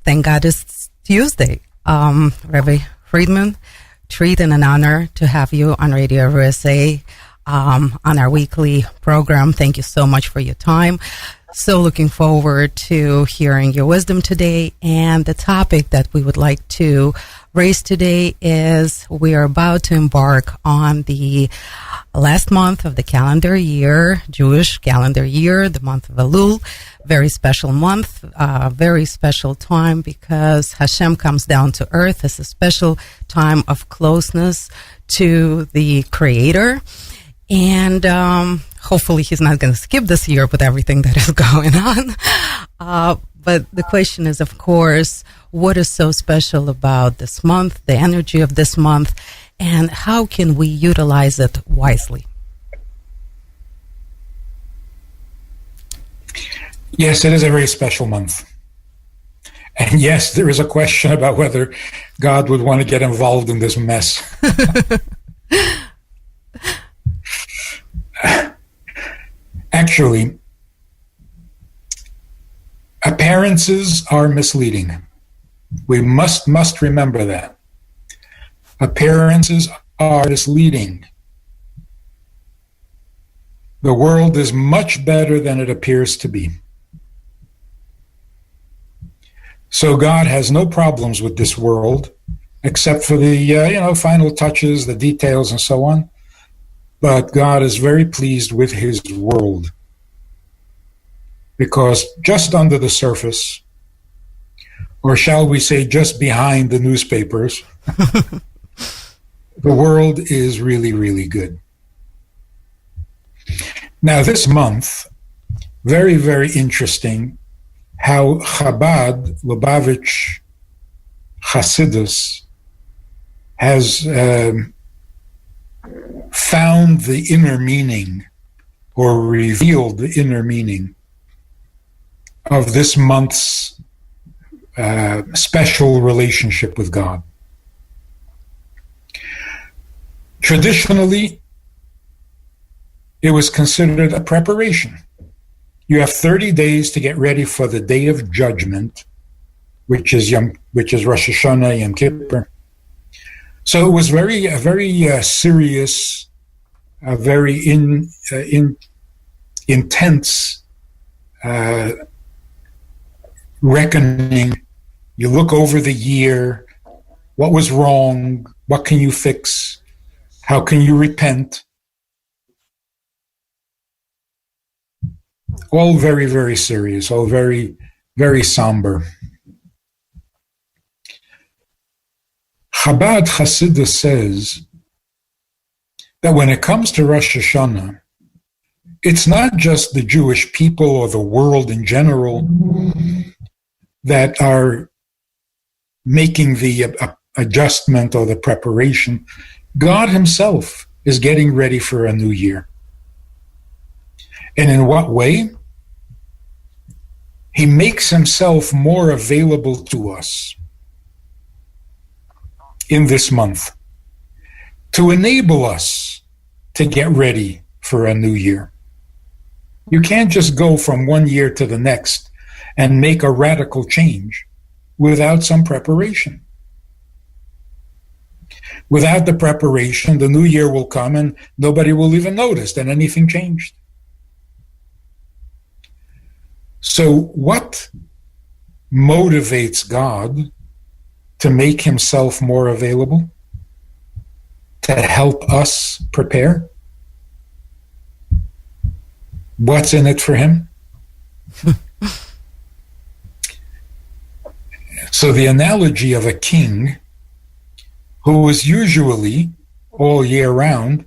thank God it's Tuesday. Rabbi Friedman, treat and an honor to have you on Radio USA on our weekly program. Thank you so much for your time. So looking forward to hearing your wisdom today. And the topic that we would like to raise today is we are about to embark on the last month of the calendar year, Jewish calendar year, the month of Elul. Very special month, very special time because Hashem comes down to earth. It's a special time of closeness to the Creator. And hopefully he's not going to skip this year with everything that is going on. But the question is, of course, what is so special about this month, the energy of this month, and how can we utilize it wisely? Yes, it is a very special month. And yes, there is a question about whether God would want to get involved in this mess. Actually, appearances are misleading. We must remember that. Appearances are misleading. The world is much better than it appears to be. So God has no problems with this world, except for the final touches, the details, and so on. But God is very pleased with His world, because just under the surface, or shall we say just behind the newspapers, the world is really, really good. Now this month, very, very interesting how Chabad, Lubavitch, Hasidus has found the inner meaning or revealed the inner meaning of this month's special relationship with God. Traditionally, it was considered a preparation. You have 30 days to get ready for the Day of Judgment, which is Rosh Hashanah, Yom Kippur. So it was a very serious, a very intense reckoning. You look over the year. What was wrong? What can you fix? How can you repent? All very, very serious, all very, very somber. Chabad Hasidus says that when it comes to Rosh Hashanah, it's not just the Jewish people or the world in general that are making the adjustment or the preparation. God Himself is getting ready for a new year. And in what way? He makes Himself more available to us in this month to enable us to get ready for a new year. You can't just go from one year to the next and make a radical change without some preparation. Without the preparation, the new year will come and nobody will even notice that anything changed. So what motivates God to make Himself more available, to help us prepare? What's in it for Him? So the analogy of a king who is usually all year round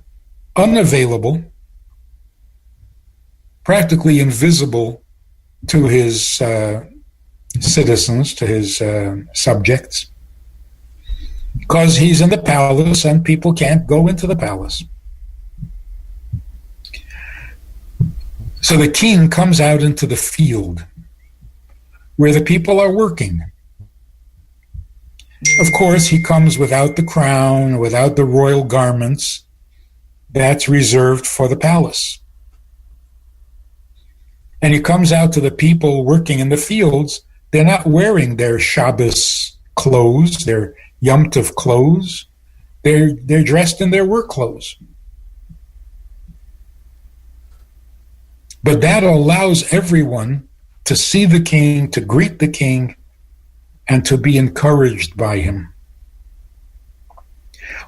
unavailable, practically invisible to his citizens, to his subjects, because he's in the palace and people can't go into the palace. So the king comes out into the field where the people are working. Of course, he comes without the crown, without the royal garments. That's reserved for the palace. And he comes out to the people working in the fields They're not wearing their Shabbos clothes, their Yom Tov clothes. They're dressed in their work clothes. But that allows everyone to see the king, to greet the king, and to be encouraged by him.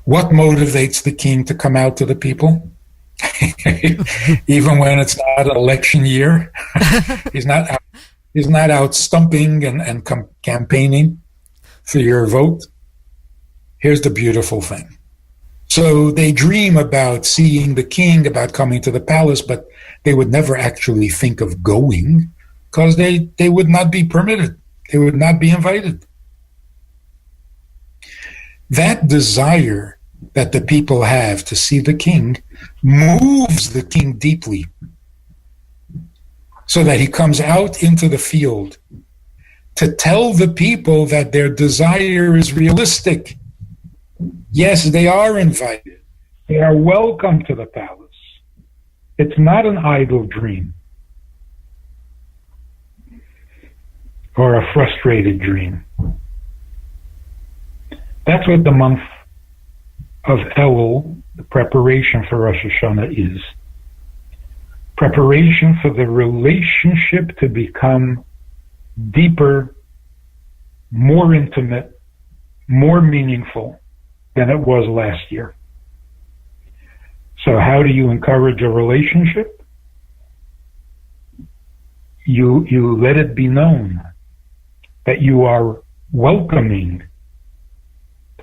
What motivates the king to come out to the people? Even when it's not an election year, he's not out stumping and campaigning for your vote. Here's the beautiful thing. So they dream about seeing the king, about coming to the palace, but they would never actually think of going because they would not be permitted. They would not be invited. That desire that the people have to see the king moves the king deeply so that he comes out into the field to tell the people that their desire is realistic. Yes, they are invited. They are welcome to the palace. It's not an idle dream or a frustrated dream. That's what the month of Elul, the preparation for Rosh Hashanah, is. Preparation for the relationship to become deeper, more intimate, more meaningful than it was last year. So how do you encourage a relationship? You let it be known that you are welcoming,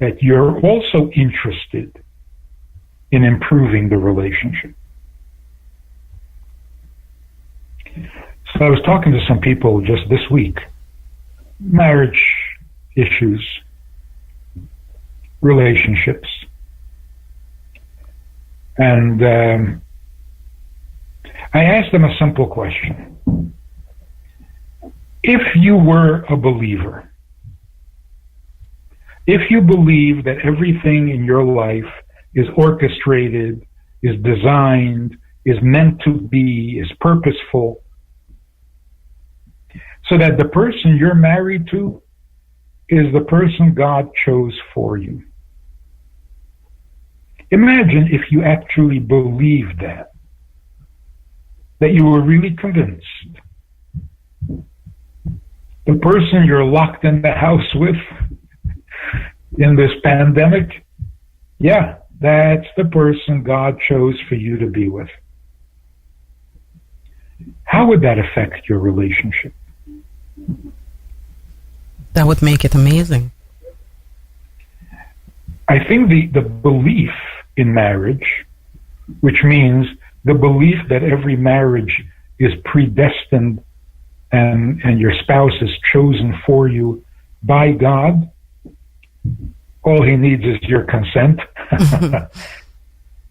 that you're also interested in improving the relationship. So I was talking to some people just this week, marriage issues, relationships, and I asked them a simple question. If you were a believer, if you believe that everything in your life is orchestrated, is designed, is meant to be, is purposeful, so that the person you're married to is the person God chose for you. Imagine if you actually believed that you were really convinced. The person you're locked in the house with in this pandemic, yeah, that's the person God chose for you to be with. How would that affect your relationship? That would make it amazing. I think the belief in marriage, which means the belief that every marriage is predestined and your spouse is chosen for you by God, all he needs is your consent. He's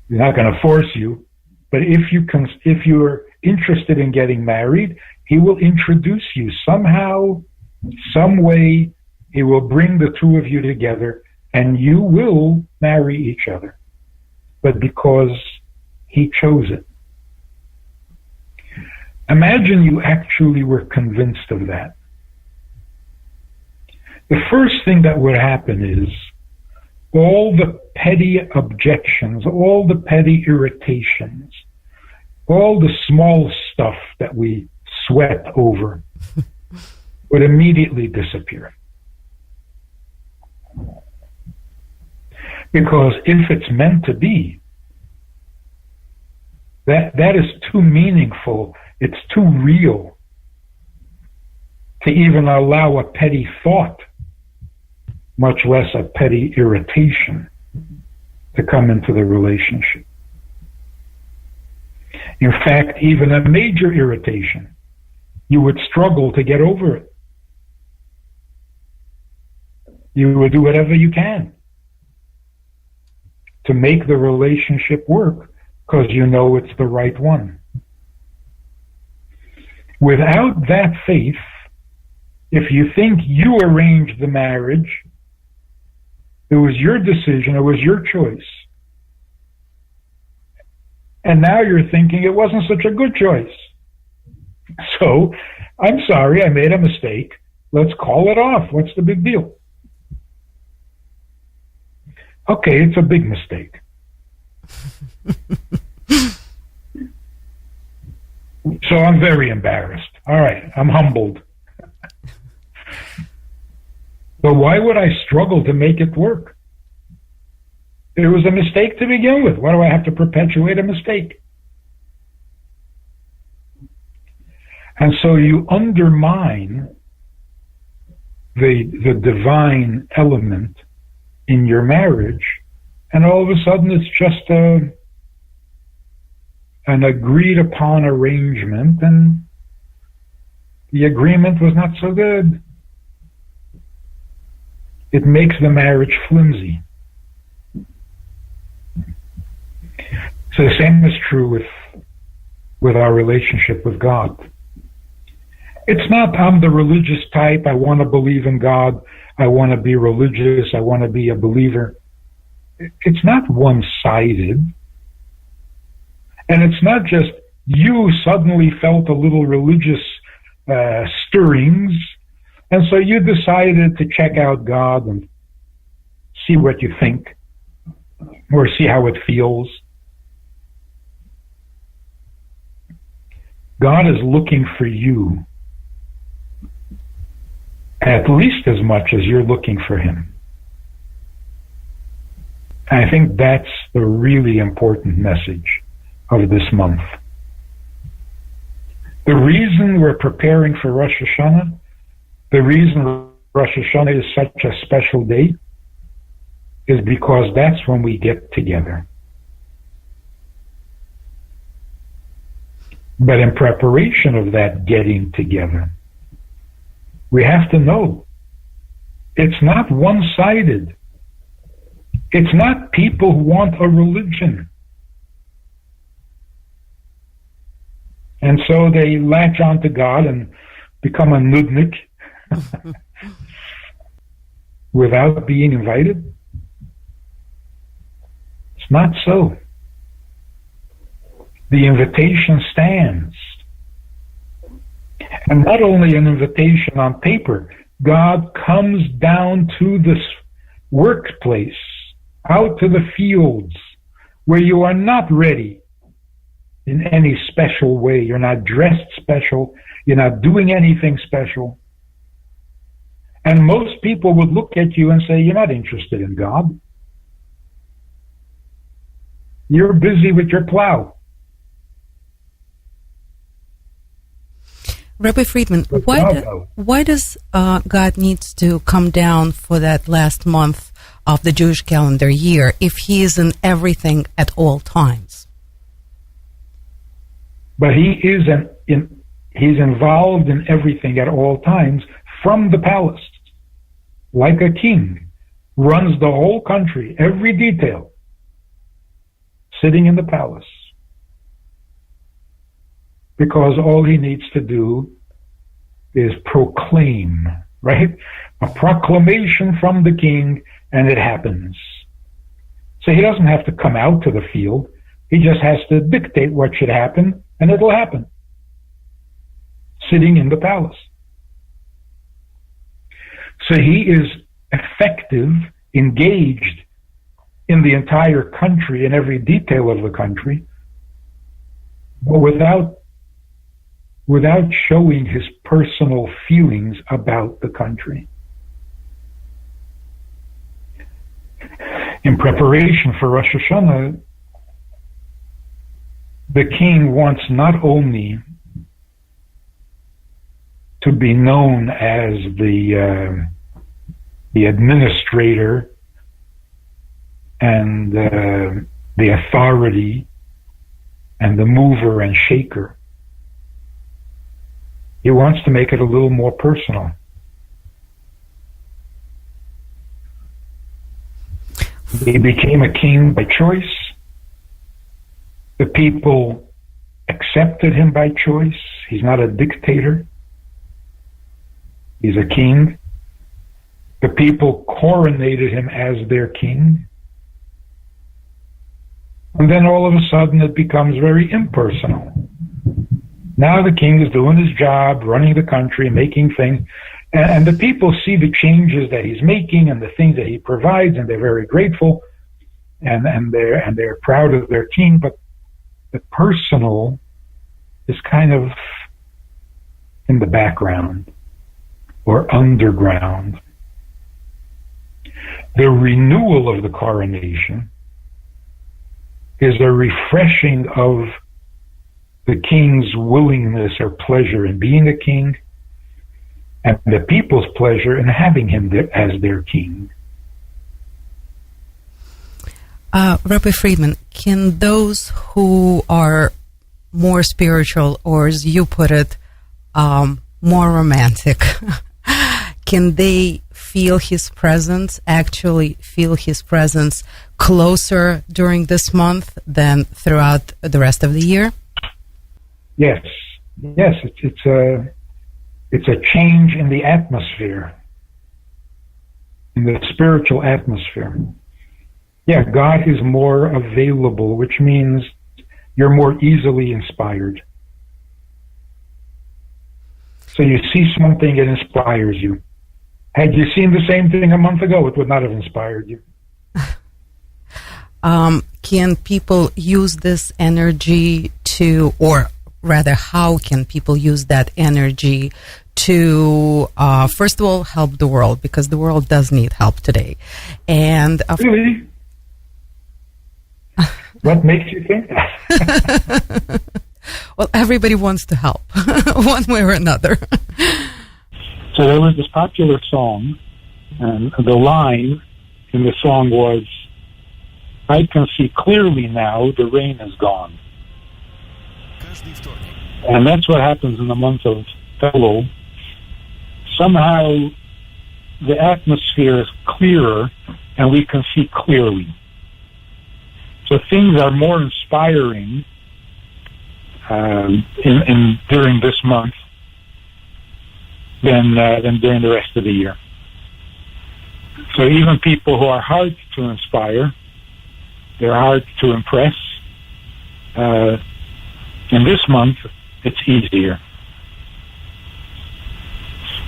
not going to force you, but if you're interested in getting married, he will introduce you somehow, some way. He will bring the two of you together, and you will marry each other. But because he chose it. Imagine you actually were convinced of that. The first thing that would happen is all the petty objections, all the petty irritations, all the small stuff that we sweat over would immediately disappear. Because if it's meant to be, that is too meaningful, it's too real to even allow a petty thought, much less a petty irritation, to come into the relationship. In fact, even a major irritation, you would struggle to get over it. You would do whatever you can to make the relationship work because you know it's the right one. Without that faith, if you think you arranged the marriage, it was your decision, it was your choice, and now you're thinking it wasn't such a good choice. So, I'm sorry, I made a mistake. Let's call it off. What's the big deal? Okay, it's a big mistake. So I'm very embarrassed. All right, I'm humbled. But why would I struggle to make it work? It was a mistake to begin with. Why do I have to perpetuate a mistake? And so you undermine the divine element in your marriage, and all of a sudden it's just an agreed upon arrangement, and the agreement was not so good. It makes the marriage flimsy. So the same is true with our relationship with God. It's not, I'm the religious type, I want to believe in God, I want to be religious, I want to be a believer. It's not one-sided. And it's not just you suddenly felt a little religious stirrings, and so you decided to check out God and see what you think, or see how it feels. God is looking for you at least as much as you're looking for him. I think that's the really important message of this month. The reason we're preparing for Rosh Hashanah, the reason Rosh Hashanah is such a special day, is because that's when we get together. But in preparation of that getting together, we have to know it's not one-sided. It's not people who want a religion. And so they latch on to God and become a nudnik without being invited. It's not so. The invitation stands. And not only an invitation on paper, God comes down to this workplace, out to the fields, where you are not ready in any special way. You're not dressed special. You're not doing anything special. And most people would look at you and say, you're not interested in God. You're busy with your plow. Rabbi Friedman, why does God needs to come down for that last month of the Jewish calendar year if he is in everything at all times? But he is he's involved in everything at all times from the palace. Like a king, runs the whole country, every detail, sitting in the palace. Because all he needs to do is proclaim, right? A proclamation from the king, and it happens. So he doesn't have to come out to the field. He just has to dictate what should happen, and it'll happen. Sitting in the palace. So he is effective, engaged in the entire country, in every detail of the country, but without showing his personal feelings about the country. In preparation for Rosh Hashanah, the king wants not only to be known as the administrator and the authority and the mover and shaker. He wants to make it a little more personal. He became a king by choice. The people accepted him by choice. He's not a dictator. He's a king. The people coronated him as their king. And then all of a sudden it becomes very impersonal. Now the king is doing his job, running the country, making things, And the people see the changes that he's making and the things that he provides, and they're very grateful, and they're proud of their king. But the personal is kind of in the background or underground. The renewal of the coronation is a refreshing of the king's willingness or pleasure in being a king, and the people's pleasure in having him as their king. Rabbi Friedman, can those who are more spiritual, or as you put it, more romantic, can they feel his presence, actually feel his presence closer during this month than throughout the rest of the year? Yes. It's a change in the atmosphere, in the spiritual atmosphere. Yeah, God is more available, which means you're more easily inspired. So you see something, it inspires you. Had you seen the same thing a month ago, it would not have inspired you. Can people use this energy to, or rather, how can people use that energy to, first of all, help the world? Because the world does need help today. And really? What makes you think that? Well, everybody wants to help, one way or another. So there was this popular song, and the line in the song was, "I can see clearly now, the rain is gone." And that's what happens in the month of Elul. Somehow the atmosphere is clearer and we can see clearly. So things are more inspiring during this month than during the rest of the year. So even people who are hard to inspire, they're hard to impress, in this month, it's easier.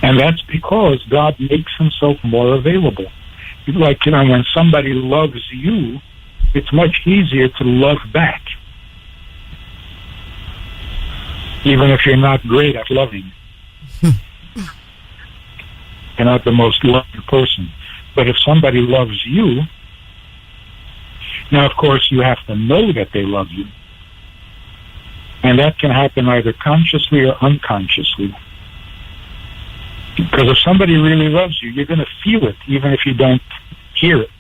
And that's because God makes himself more available. Like, when somebody loves you, it's much easier to love back. Even if you're not great at loving. You're not the most loving person. But if somebody loves you, now, of course, you have to know that they love you. And that can happen either consciously or unconsciously. Because if somebody really loves you, you're going to feel it, even if you don't hear it.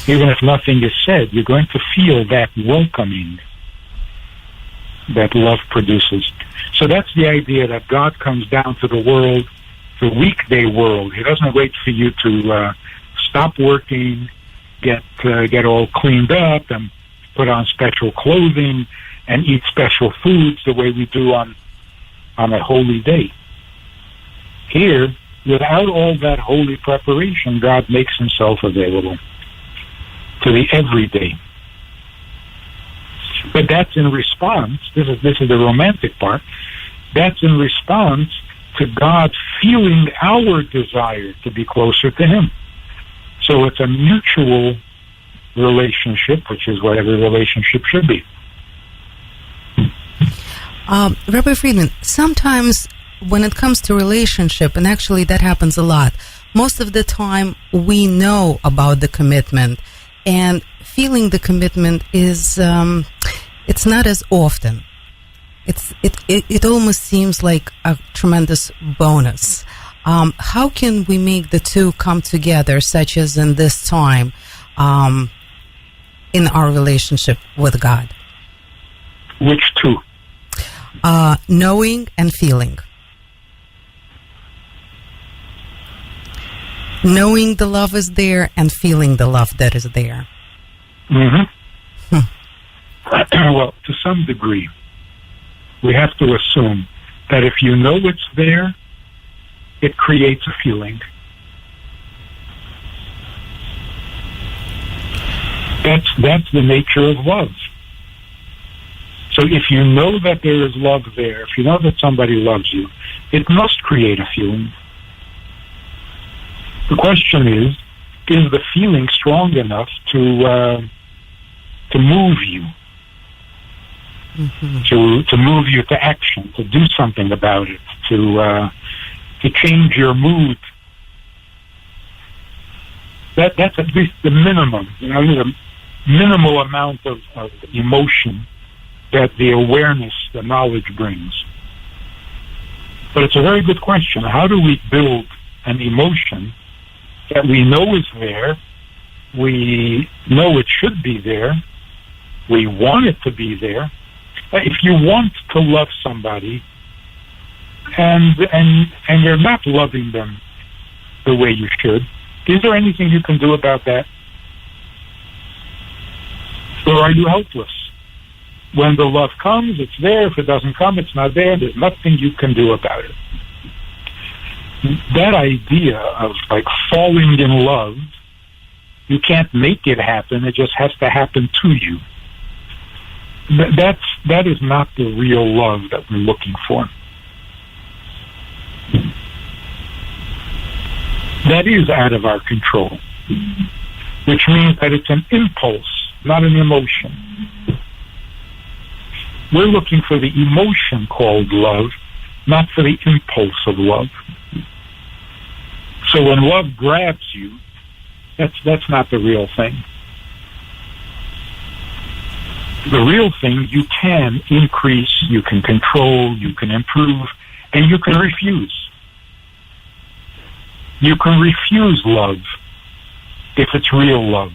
Even if nothing is said, you're going to feel that welcoming that love produces. So that's the idea that God comes down to the world, the weekday world. He doesn't wait for you to stop working, get all cleaned up and put on special clothing and eat special foods the way we do on a holy day. Here, without all that holy preparation, God makes himself available to the everyday. But that's in response, this is the romantic part, that's in response to God feeling our desire to be closer to him. So it's a mutual relationship, which is what every relationship should be. Rabbi Friedman, sometimes when it comes to relationship, and actually that happens a lot, most of the time we know about the commitment, and feeling the commitment is, it's not as often. It almost seems like a tremendous bonus. How can we make the two come together, such as in this time, in our relationship with God? Which two? Knowing and feeling. Knowing the love is there and feeling the love that is there. Mm-hmm. Well, to some degree, we have to assume that if you know it's there, it creates a feeling. That's the nature of love. So if you know that there is love there, if you know that somebody loves you, it must create a feeling. The question is the feeling strong enough to move you, to move you to action, to do something about it, to change your mood? That's at least the minimum. The minimal amount of emotion that the awareness, the knowledge brings. But it's a very good question. How do we build an emotion that we know is there, we know it should be there, we want it to be there? If you want to love somebody and you're not loving them the way you should, is there anything you can do about that? Or are you helpless? When the love comes, it's there. If it doesn't come, it's not there. There's nothing you can do about it. That idea of like falling in love, you can't make it happen. It just has to happen to you. That is not the real love that we're looking for. That is out of our control, which means that it's an impulse, not an emotion. We're looking for the emotion called love, not for the impulse of love. So when love grabs you, that's not the real thing. The real thing, you can increase, you can control, you can improve, and you can refuse. You can refuse love if it's real love.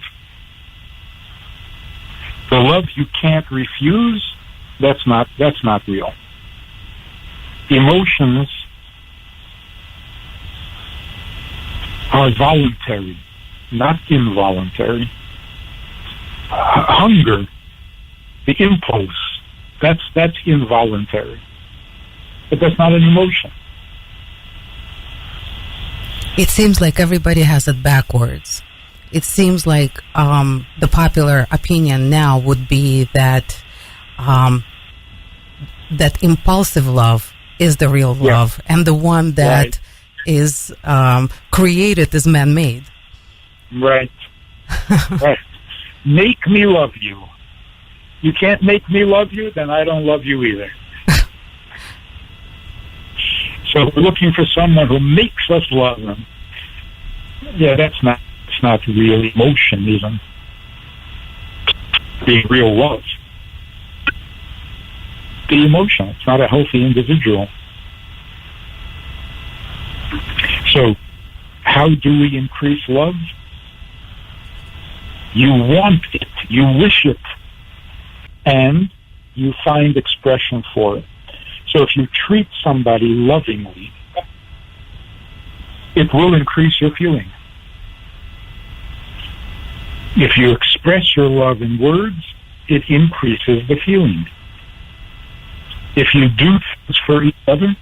The love you can't refuse, that's not real. Emotions are voluntary, not involuntary. Hunger, the impulse, that's involuntary. But that's not an emotion. It seems like everybody has it backwards. It seems like the popular opinion now would be that that impulsive love is the real love, and the one that is created is man-made. Right. Right. Make me love you. You can't make me love you, then I don't love you either. So we're looking for someone who makes us love them. Yeah, it's not real emotion even. Being real love. The emotion, it's not a healthy individual. So, how do we increase love? You want it, you wish it, and you find expression for it. So if you treat somebody lovingly, it will increase your feeling. If you express your love in words, it increases the feeling. If you do things for each other,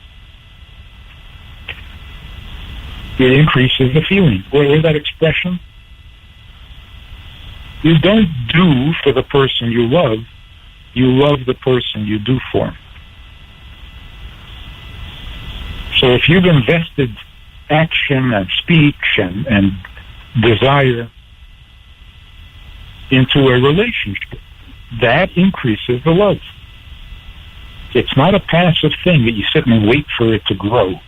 it increases the feeling. Where's that expression? You don't do for the person you love the person you do for. So if you've invested action and speech and desire into a relationship, that increases the love. It's not a passive thing that you sit and wait for it to grow.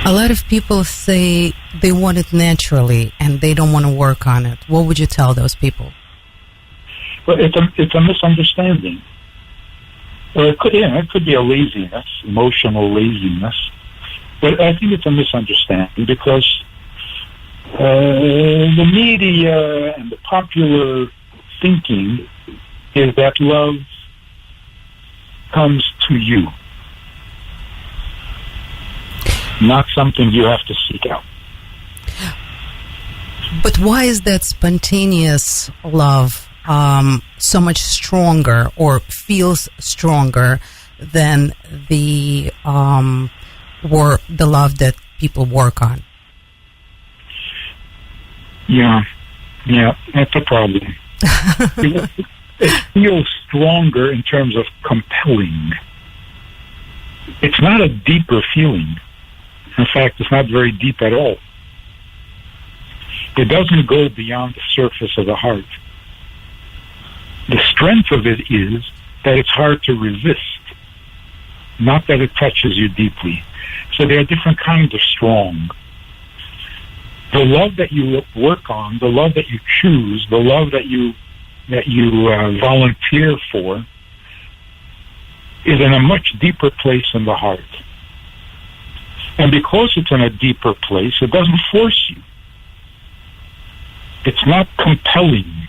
A lot of people say they want it naturally and they don't want to work on it. What would you tell those people? Well, it's a misunderstanding. Or it could be a laziness, emotional laziness. But I think it's a misunderstanding because the media and the popular thinking is that love comes to you, not something you have to seek out. But why is that spontaneous love so much stronger or feels stronger than the love that people work on? Yeah. Yeah, that's a problem. It feels stronger in terms of compelling. It's not a deeper feeling. In fact, it's not very deep at all. It doesn't go beyond the surface of the heart. The strength of it is that it's hard to resist, not that it touches you deeply. So there are different kinds of strong. The love that you work on, the love that you choose, the love that you volunteer for, is in a much deeper place in the heart. And because it's in a deeper place, it doesn't force you. It's not compelling.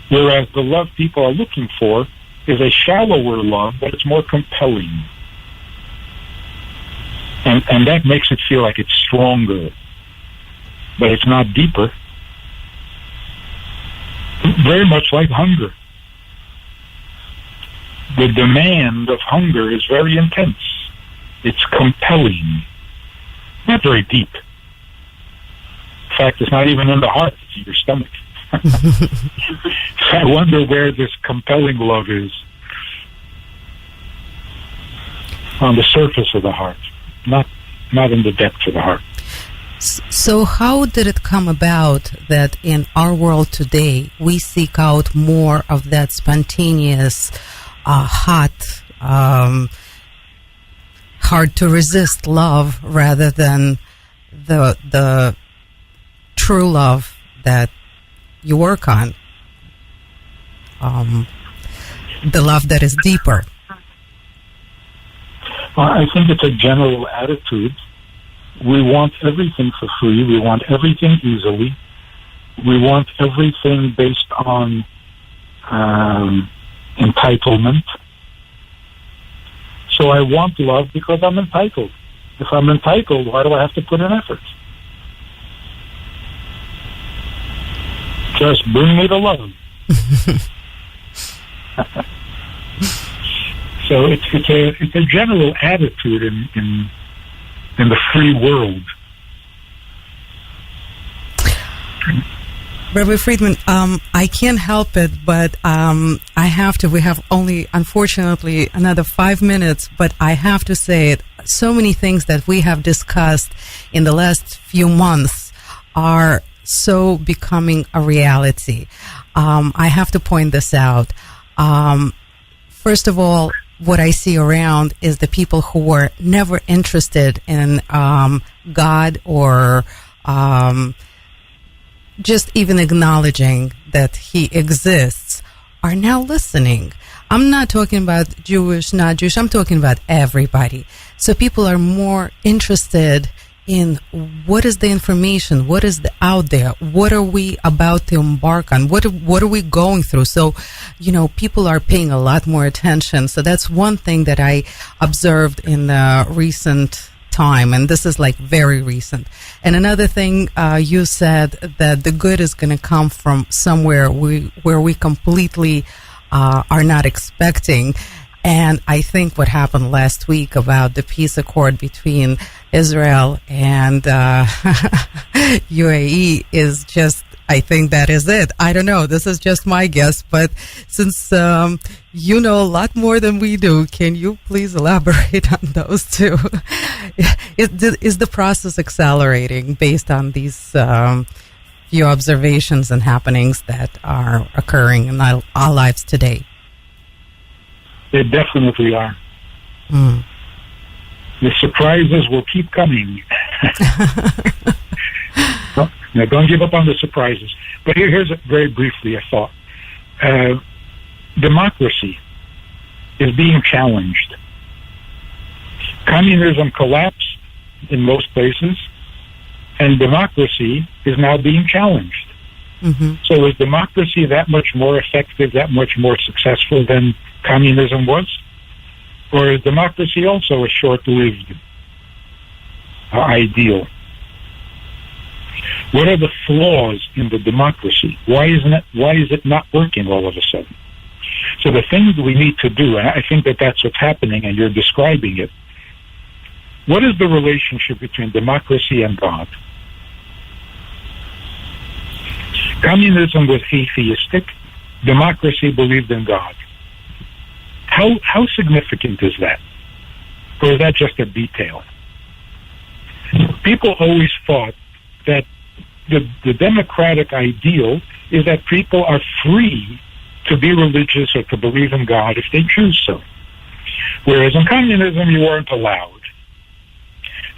Whereas the love people are looking for is a shallower love, but it's more compelling. And that makes it feel like it's stronger. But it's not deeper. Very much like hunger. The demand of hunger is very intense. It's compelling. Not very deep. In fact, it's not even in the heart. It's in your stomach. I wonder where this compelling love is. On the surface of the heart, not in the depths of the heart. So how did it come about that in our world today we seek out more of that spontaneous, hot, hard to resist love rather than the true love that you work on, the love that is deeper? I think it's a general attitude. We want everything for free. We want everything easily. We want everything based on entitlement. So I want love because I'm entitled. If I'm entitled, why do I have to put in effort? Just bring me the love. So it's a general attitude in the free world. Rabbi Friedman, I can't help it, but I have to. We have only, unfortunately, another 5 minutes, but I have to say it. So many things that we have discussed in the last few months are so becoming a reality. I have to point this out. First of all, what I see around is the people who were never interested in God or just even acknowledging that He exists are now listening. I'm not talking about Jewish, not Jewish. I'm talking about everybody. So people are more interested in what is the information, what is out there, what are we about to embark on, what are we going through. So, people are paying a lot more attention. So that's one thing that I observed in the recent time, and this is like very recent. And another thing, you said that the good is going to come from somewhere where we completely are not expecting. And I think what happened last week about the peace accord between Israel and UAE is just, I think that is it. I don't know. This is just my guess. But since you know a lot more than we do, can you please elaborate on those two? Is the process accelerating based on these few observations and happenings that are occurring in our lives today? They definitely are. The surprises will keep coming. Now, don't give up on the surprises. But here's very briefly a thought. Democracy is being challenged. Communism collapsed in most places, and democracy is now being challenged. Mm-hmm. So is democracy that much more effective, that much more successful than communism was? Or is democracy also a short-lived ideal? What are the flaws in the democracy? Why is it not working all of a sudden? So the things we need to do, and I think that that's what's happening, and you're describing it. What is the relationship between democracy and God? Communism was atheistic. Democracy believed in God. How significant is that? Or is that just a detail? People always thought that the democratic ideal is that people are free to be religious or to believe in God if they choose so. Whereas in communism, you weren't allowed.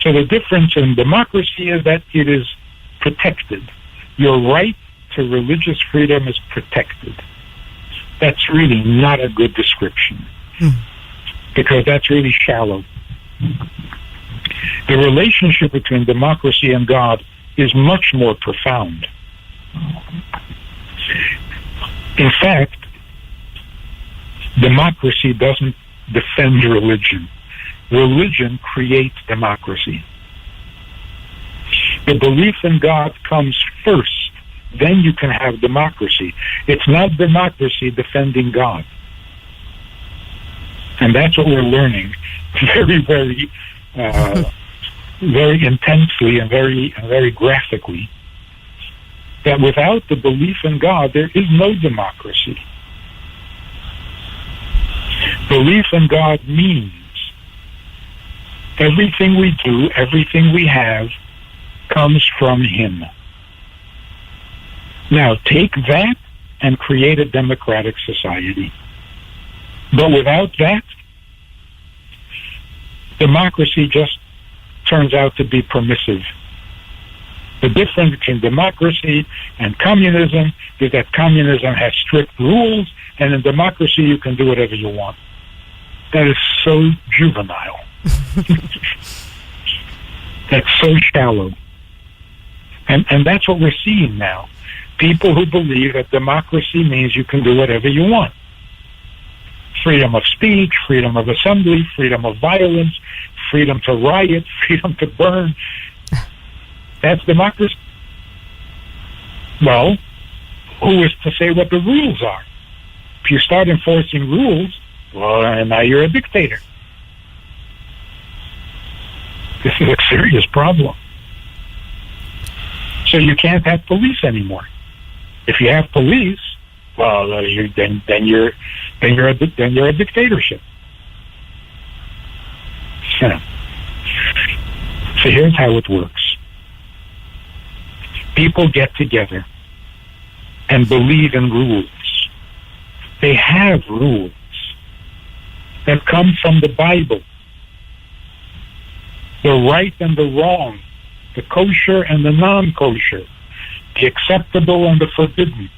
So the difference in democracy is that it is protected. Your right to religious freedom is protected. That's really not a good description, because that's really shallow. The relationship between democracy and God is much more profound. In fact, democracy doesn't defend religion. Religion creates democracy. The belief in God comes first. Then you can have democracy. It's not democracy defending God. And that's what we're learning very, very, very intensely and very graphically. That without the belief in God, there is no democracy. Belief in God means everything we do, everything we have, comes from Him. Now, take that and create a democratic society. But without that, democracy just turns out to be permissive. The difference between democracy and communism is that communism has strict rules, and in democracy you can do whatever you want. That is so juvenile. That's so shallow. And that's what we're seeing now. People who believe that democracy means you can do whatever you want. Freedom of speech, freedom of assembly, freedom of violence, freedom to riot, freedom to burn. That's democracy. Well, who is to say what the rules are? If you start enforcing rules, well, now you're a dictator. This is a serious problem. So you can't have police anymore. If you have police, well, then you're a dictatorship. So here's how it works. People get together and believe in rules. They have rules that come from the Bible. The right and the wrong, the kosher and the non-kosher, the acceptable and the forbidden.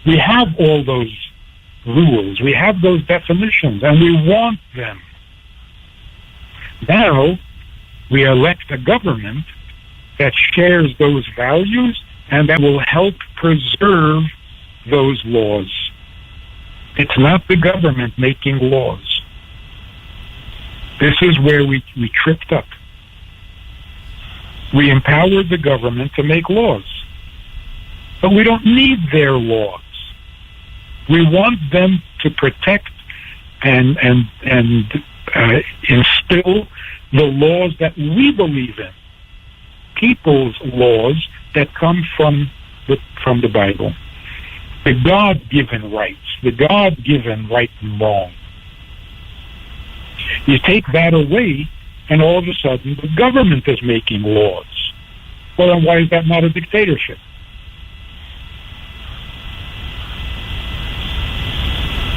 We have all those rules. We have those definitions, and we want them. Now, we elect a government that shares those values and that will help preserve those laws. It's not the government making laws. This is where we tripped up. We empowered the government to make laws. But we don't need their laws. We want them to protect and instill the laws that we believe in. People's laws that come from the Bible. The God-given rights. The God-given right and wrong. You take that away, and all of a sudden the government is making laws. Well, then why is that not a dictatorship?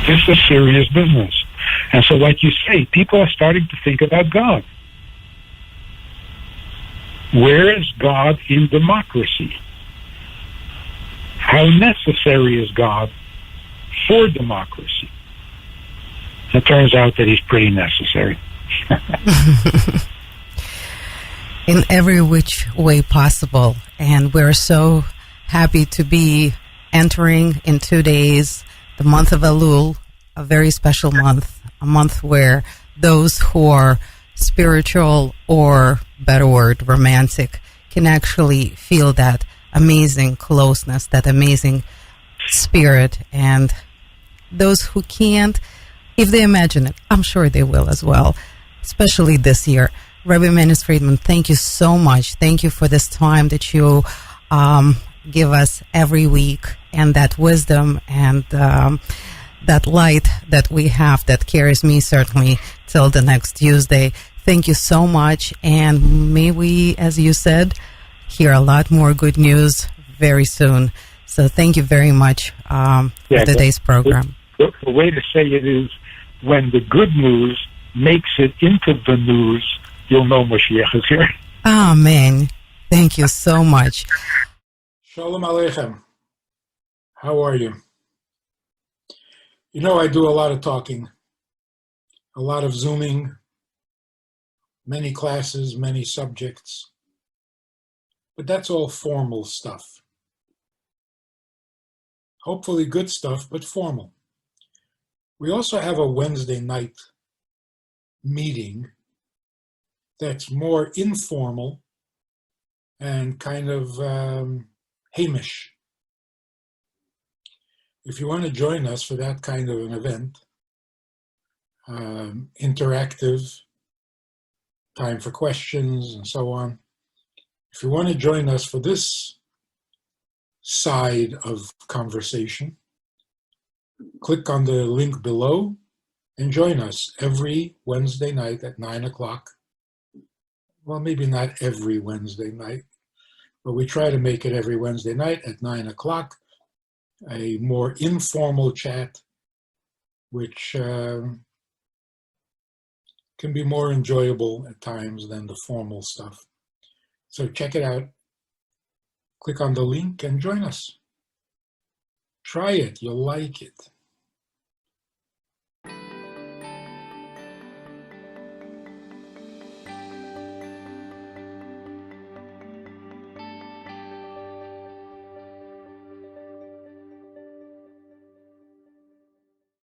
This is serious business. And so, like you say, people are starting to think about God. Where is God in democracy? How necessary is God for democracy? It turns out that He's pretty necessary. In every which way possible. And we're so happy to be entering in 2 days the month of Elul, a very special month, a month where those who are spiritual, or better word, romantic, can actually feel that amazing closeness, that amazing spirit. And those who can't, if they imagine it, I'm sure they will as well, especially this year. Rabbi Friedman, thank you so much. Thank you for this time that you give us every week, and that wisdom and that light that we have that carries me certainly till the next Tuesday. Thank you so much, and may we, as you said, hear a lot more good news very soon. So thank you very much for today's program. The way to say it is, when the good news makes it into the news, you'll know Moshiach is here. Amen. Thank you so much. Shalom Aleichem. How are you? You know, I do a lot of talking, a lot of Zooming, many classes, many subjects, but that's all formal stuff. Hopefully good stuff, but formal. We also have a Wednesday night meeting that's more informal and kind of Hamish. If you want to join us for that kind of an event, interactive, time for questions and so on, if you want to join us for this side of conversation, click on the link below and join us every Wednesday night at 9 o'clock. Well, maybe not every Wednesday night, but we try to make it every Wednesday night at 9 o'clock, a more informal chat, which can be more enjoyable at times than the formal stuff. So check it out. Click on the link and join us. Try it. You'll like it.